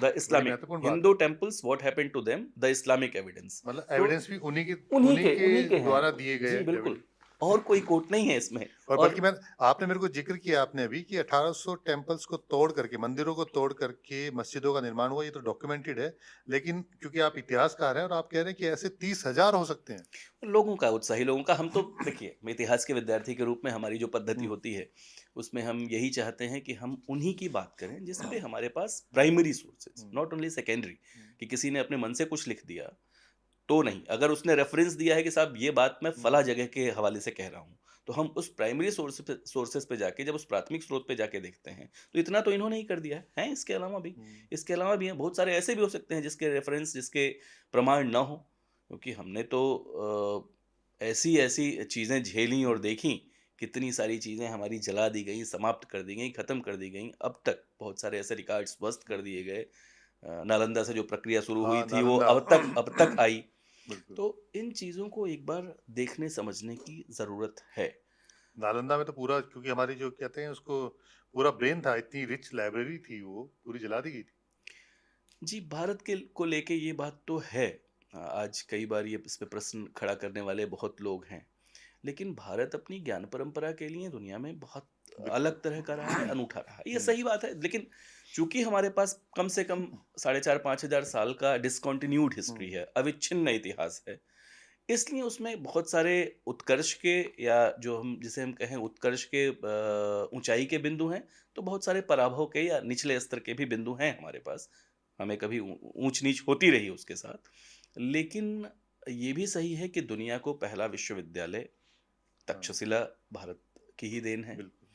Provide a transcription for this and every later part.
The बड़ी Islamic महत्वपूर्ण बात हिंदू है। Temples what happened to them the Islamic evidence. मतलब तो एविडेंस भी उन्हीं उन्हीं के के उन्हीं के हैं। द्वारा दिए गए जी बिल्कुल, एविडेंस। और कोई कोर्ट नहीं है इसमें। और बल्कि और मैं आपने मेरे को ज़िक्र किया आपने अभी कि 1800 टेम्पल्स को तोड़ करके, मंदिरों को तोड़ करके मस्जिदों का निर्माण हुआ, ये तो डॉक्यूमेंटेड है। लेकिन क्योंकि आप इतिहासकार हैं और आप कह रहे हैं कि ऐसे 30,000 हो सकते हैं। लोगों का, उत्साही लोगों का, हम तो देखिए, इतिहास के विद्यार्थी के रूप में हमारी जो पद्धति हुँ, होती है, उसमें हम यही चाहते हैं कि हम उन्हीं की बात करें जिस पे हमारे पास प्राइमरी सोर्सेज, हुँ, नॉट ओनली सेकेंडरी, हुँ, कि किसी ने अपने मन से कुछ लिख दिया तो नहीं। अगर उसने रेफरेंस दिया है कि साहब ये बात मैं हुँ, फला जगह के हवाले से कह रहा हूँ, तो हम उस प्राइमरी सोर्सेज पे जाके, जब उस प्राथमिक स्रोत पे जाके देखते हैं, तो इतना तो इन्होंने ही कर दिया है। हैं इसके अलावा भी, हुँ, इसके अलावा भी हैं बहुत सारे ऐसे भी हो सकते हैं जिसके रेफरेंस, जिसके प्रमाण ना हो, क्योंकि हमने तो ऐसी ऐसी चीज़ें झेली और हुँ। देखी, कितनी सारी चीज़ें हमारी जला दी गई, समाप्त कर दी गई, खत्म कर दी गई। अब तक बहुत सारे ऐसे रिकॉर्ड्स ध्वस्त कर दिए गए। नालंदा से जो प्रक्रिया शुरू हुई हाँ, थी वो नालंदा। अब तक आई। बिल्कुल। तो इन चीज़ों को एक बार देखने समझने की ज़रूरत है। नालंदा में तो पूरा, क्योंकि हमारी जो कहते हैं उसको, पूरा ब्रेन था, इतनी रिच लाइब्रेरी थी वो, पूरी जला दी गई थी। जी, भारत के को लेके ये बात तो है। आज कई बार ये इस पे प्रश्न खड़ा करने वाले बहुत लोग हैं। लेकिन भारत अपनी ज्ञान परंपरा के लिए दुनिया में बहुत बिल्कुल। अलग तरह का रहा है, अनूठा रहा है। ये हुँ, सही बात है, लेकिन चूँकि हमारे पास कम से कम साढ़े 4-5 हज़ार साल का डिसकंटिन्यूड हिस्ट्री हुँ, है, अविच्छिन्न इतिहास है। इसलिए उसमें बहुत सारे उत्कर्ष के, या जो हम जिसे हम कहें उत्कर्ष के ऊँचाई के बिंदु हैं, तो बहुत सारे पराभव के या निचले स्तर के भी बिंदु हैं हमारे पास। हमें कभी ऊँच-नीच होती रही उसके साथ। लेकिन ये भी सही है कि दुनिया को पहला विश्वविद्यालय हाँ, तक्षशिला भारत की ही देन है। बिल्कुल,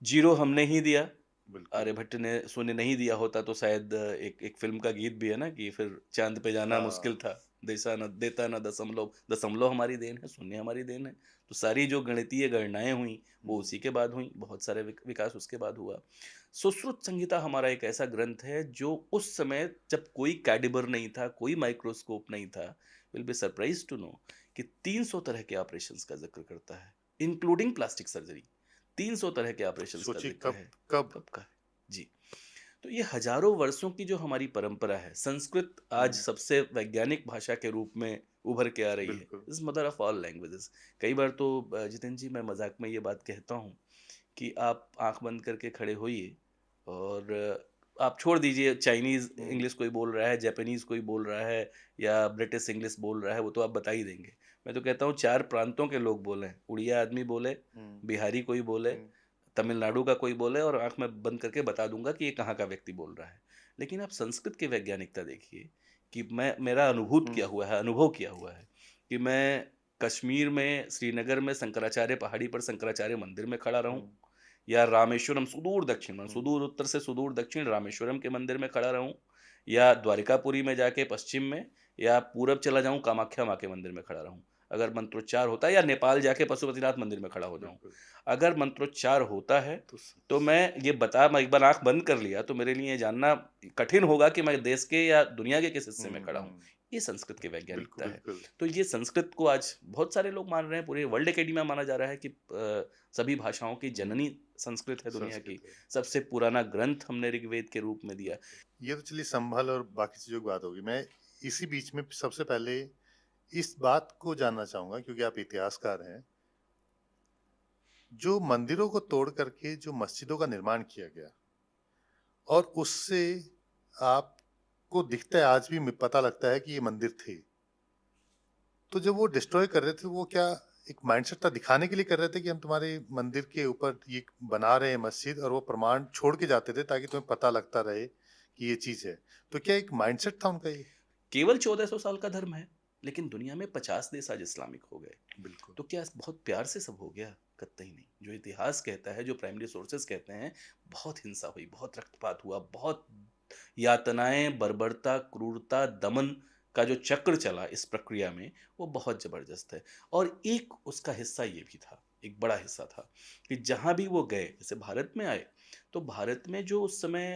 ज़ीरो हमने ही दिया। बिल्कुल। आर्यभट्ट ने शून्य नहीं दिया होता तो शायद एक एक फ़िल्म का गीत भी है ना कि फिर चाँद पे जाना मुश्किल हाँ, था, देता ना दशमलव, दशमलव हमारी देन है, शून्य हमारी देन है। तो सारी जो गणितीय गणनाएँ हुईं, वो हुँ, उसी के बाद हुईं, बहुत सारे विकास उसके बाद हुआ। सुश्रुत संहिता हमारा एक ऐसा ग्रंथ है जो उस समय जब कोई कैडिबर नहीं था, कोई माइक्रोस्कोप नहीं था, you will be surprised to know कि 300 तरह के ऑपरेशंस का ज़िक्र करता है, इंक्लूडिंग प्लास्टिक सर्जरी। 300 तरह के ऑपरेशंस का सोचिए ज़िक्र कब है। कब कब का है? जी। तो ये हज़ारों वर्षों की जो हमारी परंपरा है, संस्कृत आज हुँ, सबसे वैज्ञानिक भाषा के रूप में उभर के आ रही है। बिल्कुल। Is mother of all languages. कई बार तो जितेंद्र जी, मैं मज़ाक में ये बात कहता हूँ कि आप आँख बंद करके खड़े होइए और आप छोड़ दीजिए चाइनीज़ हुँ, इंग्लिश कोई बोल रहा है, जापानीज़ कोई बोल रहा है या ब्रिटिश इंग्लिश बोल रहा है, वो तो आप बता ही देंगे। मैं तो कहता हूँ 4 प्रांतों के लोग बोलें, उड़िया आदमी बोले, हुँ, बिहारी कोई बोले, हुँ, तमिलनाडु का कोई बोले, और आँख में बंद करके बता दूँगा कि ये कहाँ का व्यक्ति बोल रहा है। लेकिन आप संस्कृत की वैज्ञानिकता देखिए कि मैं मेरा अनुभूत हुँ, किया हुआ है, अनुभव किया हुआ है कि मैं कश्मीर में, श्रीनगर में शंकराचार्य पहाड़ी पर शंकराचार्य मंदिर में खड़ा रहूँ, हुँ, या रामेश्वरम सुदूर दक्षिण में, हुँ, सुदूर उत्तर से सुदूर दक्षिण रामेश्वरम के मंदिर में खड़ा रहूँ, या द्वारिकापुरी में जाके पश्चिम में, या पूरब चला जाऊँ कामाख्या माँ के मंदिर में खड़ा रहूँ। अगर मंत्रोच्चार होता है, या नेपाल जाके पशुपतिनाथ मंदिर में खड़ा हो जाऊँ। बिल्कुल। अगर मंत्रोच्चार होता है, तो तो मैं एक बार आँख बंद कर लिया तो मेरे लिए ये जानना कठिन होगा कि मैं देश के या दुनिया के किस हिस्से में हुँ, खड़ा हूँ। हुँ, ये संस्कृत की बिल्कुल, वैज्ञानिकता है। बिल्कुल। तो ये संस्कृत को आज बहुत सारे लोग मान रहे हैं, पूरे वर्ल्ड एकेडमिया माना जा रहा है कि सभी भाषाओं की हुँ, जननी संस्कृत है दुनिया की। संस्कृत है, सबसे पुराना ग्रंथ हमने ऋग्वेद के रूप में दिया। बिल्कुल। ये तो चलिए संभल और बाकी चीज़ों की बात होगी। मैं इसी बीच में सबसे पहले इस बात को जानना चाहूँगा, क्योंकि आप इतिहासकार हैं, जो मंदिरों को तोड़ करके जो मस्जिदों का निर्माण किया गया और उससे आपको दिखता है, आज भी पता लगता है कि ये मंदिर थे। तो जब वो डिस्ट्रॉय कर रहे थे, वो क्या एक माइंडसेट था, दिखाने के लिए कर रहे थे कि हम तुम्हारे मंदिर के ऊपर ये बना रहे हैं मस्जिद, और वो प्रमाण छोड़ के जाते थे ताकि तुम्हें पता लगता रहे कि ये चीज़ है। तो क्या एक माइंडसेट था उनका ये? केवल 1400 साल का धर्म है, लेकिन दुनिया में 50 देश आज इस्लामिक हो गए। बिल्कुल। तो क्या बहुत प्यार से सब हो गया? कतई नहीं। जो इतिहास कहता है, जो प्राइमरी सोर्सेज़ कहते हैं, बहुत हिंसा हुई, बहुत रक्तपात हुआ, बहुत यातनाएँ, बर्बरता, क्रूरता, दमन का जो चक्र चला इस प्रक्रिया में, वो बहुत ज़बरदस्त है। और एक उसका हिस्सा ये भी था, एक बड़ा हिस्सा था कि जहाँ भी वो गए, जैसे भारत में आए, तो भारत में जो उस समय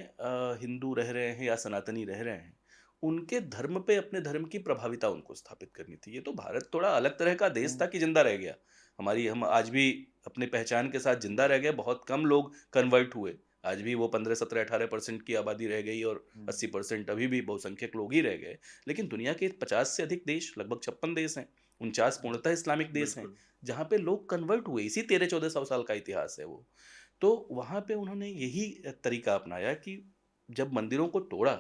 हिंदू रह रहे हैं या सनातनी रह रहे हैं, उनके धर्म पे अपने धर्म की प्रभाविता उनको स्थापित करनी थी। ये तो भारत थोड़ा अलग तरह का देश था हुँ, कि ज़िंदा रह गया। हम आज भी अपनी पहचान के साथ ज़िंदा रह गए, बहुत कम लोग कन्वर्ट हुए। आज भी वो 15, 17, 18% की आबादी रह गई और 80% अभी भी बहुसंख्यक लोग ही रह गए। लेकिन दुनिया के 50 से अधिक देश, लगभग 56 देश हैं, 49 पूर्णतः इस्लामिक देश हैं, बिल्कुल। जहाँ पे लोग कन्वर्ट हुए। इसी 13-1400 साल का इतिहास है वो। तो वहाँ पे उन्होंने यही तरीका अपनाया कि जब मंदिरों को तोड़ा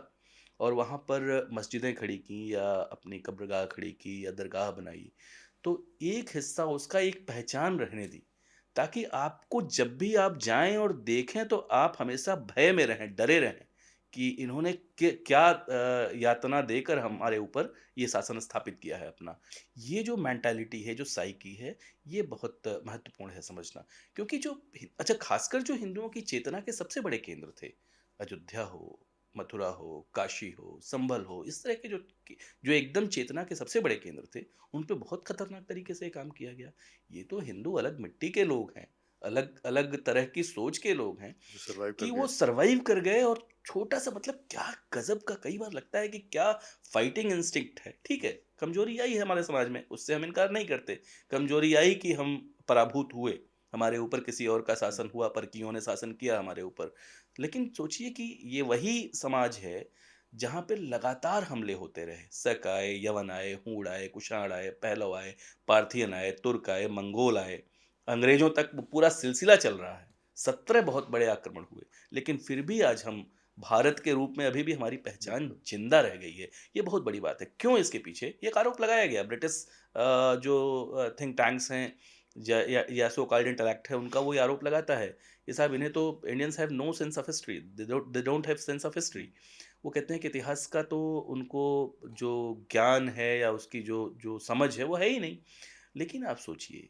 और वहाँ पर मस्जिदें खड़ी की या अपनी कब्रगाह खड़ी की या दरगाह बनाई, तो एक हिस्सा उसका एक पहचान रहने दी, ताकि आपको जब भी आप जाएँ और देखें तो आप हमेशा भय में रहें, डरे रहें कि इन्होंने क्या यातना देकर हमारे ऊपर ये शासन स्थापित किया है अपना। ये जो मेंटालिटी है, जो साइकी है, ये बहुत महत्वपूर्ण है समझना। क्योंकि जो अच्छा, खासकर जो हिंदुओं की चेतना के सबसे बड़े केंद्र थे, अयोध्या हो, मथुरा हो, काशी हो, संभल हो, इस तरह के जो एकदम चेतना के सबसे बड़े केंद्र थे, उन पे बहुत खतरनाक तरीके से काम किया गया। ये तो हिंदू अलग मिट्टी के लोग हैं, अलग अलग तरह की सोच के लोग हैं, जो सर्वाइव कर कि वो गए। सरवाइव कर गए। और छोटा सा मतलब क्या गजब का, कई बार लगता है कि क्या फाइटिंग इंस्टिंक्ट है। ठीक है, कमजोरी आई है हमारे समाज में, उससे हम इनकार नहीं करते। कमजोरी आई कि हम पराभूत हुए, हमारे ऊपर किसी और का शासन हुआ, परकियों ने शासन किया हमारे ऊपर। लेकिन सोचिए कि ये वही समाज है जहाँ पे लगातार हमले होते रहे। शक आए, यवन आए, हूण आए, कुषाण आए, पहलव आए, पार्थियन आए, तुर्क आए, मंगोल आए, अंग्रेजों तक वो पूरा सिलसिला चल रहा है। 17 बहुत बड़े आक्रमण हुए, लेकिन फिर भी आज हम भारत के रूप में अभी भी हमारी पहचान बिल्कुल। जिंदा रह गई है। ये बहुत बड़ी बात है। क्यों? इसके पीछे एक आरोप लगाया गया। ब्रिटिश जो थिंक टैंक्स हैं, या सो कॉल्ड इंटेलेक्ट है, उनका वो ये आरोप लगाता है कि साहब इन्हें तो, Indians have no sense of history, they don't have sense of history. वो कहते हैं कि इतिहास का तो उनको जो ज्ञान है या उसकी जो जो समझ है वो है ही नहीं। लेकिन आप सोचिए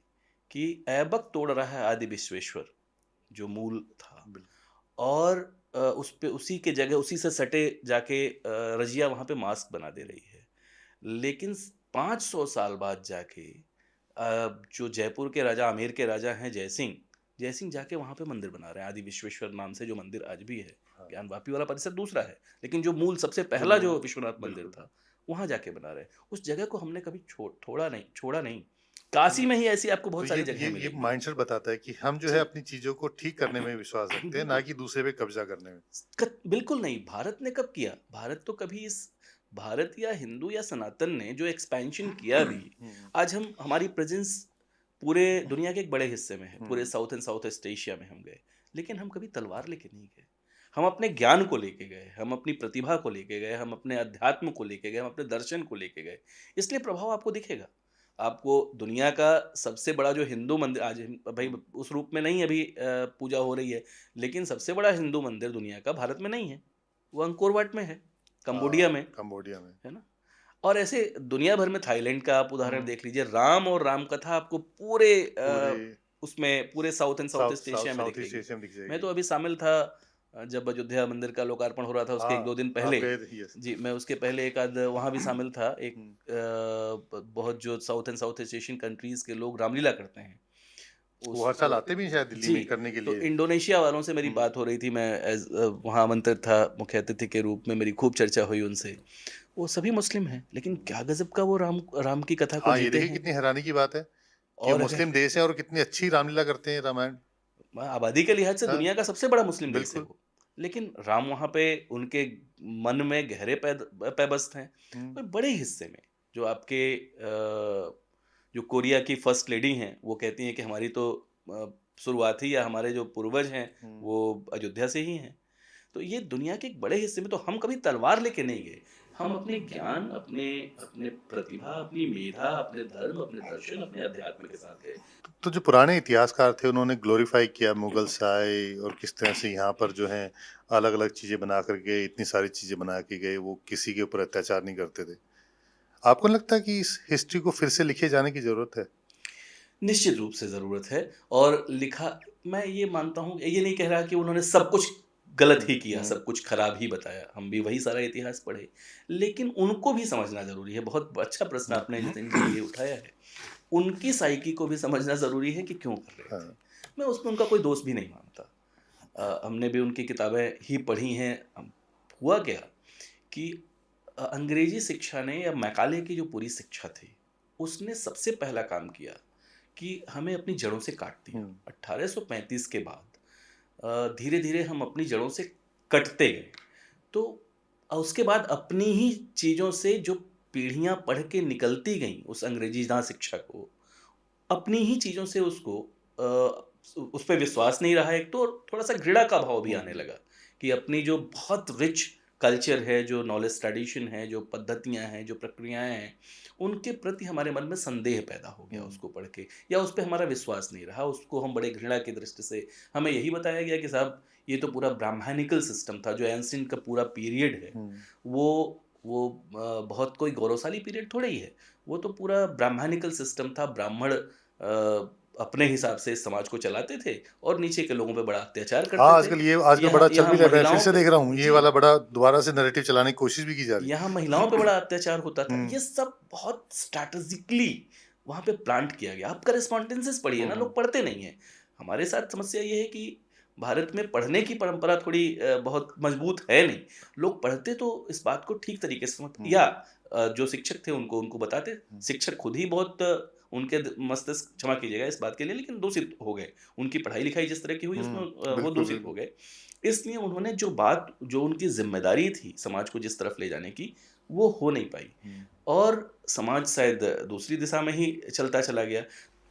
कि ऐबक तोड़ रहा है आदि विश्वेश्वर, जो मूल था, बिल्कुल। और उस पे, उसी के जगह, उसी से सटे जाके रजिया वहाँ पे मास्क बना दे रही है। लेकिन 500 साल बाद जाके जो जयपुर के राजा, आमेर के राजा हैं जयसिंह, जयसिंह जाके वहाँ पे मंदिर बना रहे हैं, आदि विश्वेश्वर नाम से जो मंदिर आज भी है। हाँ। ज्ञान वापी वाला परिसर दूसरा है, लेकिन जो मूल सबसे जो पहला मूल। जो विश्वनाथ मंदिर बिल्कुल। था, वहाँ जाके बना रहे हैं। उस जगह को हमने कभी छोड़ा नहीं। काशी में ही ऐसी आपको तो बहुत ये सारी जगहें ये ये मिलेंगी। माइंडसेट बताता है कि हम जो है जी। अपनी चीजों को ठीक करने में विश्वास रखते हैं, ना बिल्कुल। कि दूसरे पे कब्जा करने में। बिल्कुल नहीं। भारत ने कब किया? भारत तो कभी इस, भारत या हिंदू या सनातन ने जो एक्सपेंशन किया भी, हम्म। आज हम, हमारी प्रेजेंस पूरे दुनिया के एक बड़े हिस्से में है। पूरे हम्म। South and South East Asia में हम गए, लेकिन हम कभी तलवार लेके नहीं गए। हम अपने ज्ञान को लेके गए, हम अपनी प्रतिभा को लेके गए, हम अपने अध्यात्म को लेके गए, हम अपने दर्शन को लेके गए। इसलिए प्रभाव आपको दिखेगा। आपको दुनिया का सबसे बड़ा जो हिंदू मंदिर आज, भाई हम्म। उस रूप में नहीं अभी पूजा हो रही है, लेकिन सबसे बड़ा हिंदू मंदिर दुनिया का भारत में नहीं है, वो अंकोर वाट में है, कंबोडिया में, कंबोडिया में। है ना? और ऐसे दुनिया भर में, थाईलैंड का आप उदाहरण हम्म। देख लीजिए, राम और राम कथा आपको पूरे पूरे उसमें पूरे south and south south east south Asia में साउथ ईस्ट दिखेगी। एशिया में दिख मैं जाएगी। तो अभी शामिल था जब अयोध्या मंदिर का लोकार्पण हो रहा था, उसके 1-2 दिन हाँ, आप पहले। गए थे, यस। जी, मैं उसके पहले एक आध वहाँ भी शामिल था। एक हम्म। बहुत जो south and South east Asian countries के लोग रामलीला करते हैं। वो उस हर साल आते भी हैं शायद दिल्ली जी, में करने के तो लिए। इंडोनेशिया वालों से मेरी हम्म। बात हो रही थी। मैं वहाँ आमंत्रित था मुख्य अतिथि के रूप में, मेरी खूब चर्चा हुई उनसे। वो सभी मुस्लिम हैं, लेकिन हम्म। क्या गज़ब का वो राम राम की कथा को हाँ, ये जीते देखिए हैं। कितनी हैरानी की बात है कि वो और अगर मुस्लिम देश है और कितनी अच्छी रामलीला करते हैं, रामायण। आबादी के लिहाज से हाँ। दुनिया का सबसे बड़ा मुस्लिम देश है बिल्कुल। वो, लेकिन राम वहाँ पे उनके मन में गहरे पैबस्त हैं। हम्म। और बड़े हिस्से में जो आपके जो कोरिया की फर्स्ट लेडी हैं, वो कहती हैं कि हमारी तो शुरुआत ही, या हमारे जो पूर्वज हैं, हम्म। वो अयोध्या से ही हैं। तो ये दुनिया के एक बड़े हिस्से में तो हम कभी तलवार लेके नहीं गए। हम अपने ज्ञान, अपने अपने प्रतिभा, अपनी मेधा, अपने धर्म, अपने दर्शन, अपने अध्यात्म के साथ गए। तो जो पुराने इतिहासकार थे उन्होंने ग्लोरीफाई किया मुगल्स आए और किस तरह से यहाँ पर जो है अलग अलग चीजें बना करके इतनी सारी चीजें बना के गए, वो किसी के ऊपर अत्याचार नहीं करते थे। आपको नहीं लगता है कि इस हिस्ट्री को फिर से लिखे जाने की जरूरत है? निश्चित रूप से ज़रूरत है। और लिखा, मैं ये मानता हूँ, ये नहीं कह रहा कि उन्होंने सब कुछ गलत ही किया, हम्म। सब कुछ खराब ही बताया, हम भी वही सारा इतिहास पढ़े। लेकिन उनको भी समझना ज़रूरी है। बहुत अच्छा प्रश्न आपने जितेंद्र जी ये उठाया है। उनकी साइकी को भी समझना ज़रूरी है कि क्यों कर रहे थे। हाँ। मैं उसमें उनका कोई दोष भी नहीं मानता। हमने भी उनकी किताबें ही पढ़ी हैं। हुआ क्या कि अंग्रेजी शिक्षा ने, या मैकाले की जो पूरी शिक्षा थी, उसने सबसे पहला काम किया कि हमें अपनी जड़ों से काट दिया। हम्म। 1835 के बाद धीरे-धीरे हम अपनी जड़ों से कटते गए। तो उसके बाद अपनी ही चीज़ों से जो पीढ़ियाँ पढ़ के निकलती गईं उस अंग्रेज़ी शिक्षा को, अपनी ही चीज़ों से उसको उस पे विश्वास नहीं रहा एक तो, और थोड़ा-सा घृणा का भाव भी आने हुँ, लगा कि अपनी जो बहुत रिच कल्चर है, जो नॉलेज ट्रेडिशन है, जो पद्धतियाँ हैं, जो प्रक्रियाएँ हैं, उनके प्रति हमारे मन में संदेह पैदा हो गया हुँ, उसको पढ़ के, या उस पे हमारा विश्वास नहीं रहा। उसको हम बड़े घृणा की दृष्टि से, हमें यही बताया गया कि साहब ये तो पूरा ब्राह्मणिकल सिस्टम था, जो एंशिएंट का पूरा पीरियड है, हुँ। वो बहुत कोई गौरवशाली पीरियड थोड़ा ही है। वो तो पूरा ब्राह्मणिकल सिस्टम था, ब्राह्मण अपने हिसाब से इस समाज को चलाते थे और नीचे के लोगों पे बड़ा अत्याचार हाँ, करते थे। आजकल ये आजकल यहाँ बड़ा चल यहाँ भी रहा है, मैं फिर महिलाओं से पे, देख रहा हूँ, ये जी, वाला बड़ा दोबारा से नैरेटिव चलाने की कोशिश भी की जा रही यहाँ महिलाओं पे है। बड़ा अत्याचार होता था। हुँ, ये सब बहुत स्ट्रैटेजिकली वहाँ पे प्लांट किया गया। आप कॉरेस्पॉन्डेंसेस पढ़िए हुँ, ना, हुँ, लोग पढ़ते नहीं हैं। हमारे साथ समस्या ये है कि भारत में पढ़ने की परंपरा थोड़ी बहुत मजबूत है नहीं। लोग पढ़ते तो इस बात को ठीक तरीके से हुँ, या जो शिक्षक थे उनको उनको बताते। हुँ, शिक्षक खुद ही बहुत उनके मस्तिष्क, क्षमा कीजिएगा इस बात के लिए, लेकिन दूषित हो गए। उनकी पढ़ाई-लिखाई जिस तरह की हुई उसमें हुँ, वो बिल्कुल, दूषित हो बिल्कुल। गए। इसलिए उन्होंने जो उनकी ज़िम्मेदारी थी समाज को जिस तरफ ले जाने की, वो हो नहीं पाई हुँ, और समाज शायद दूसरी दिशा में ही चलता चला गया।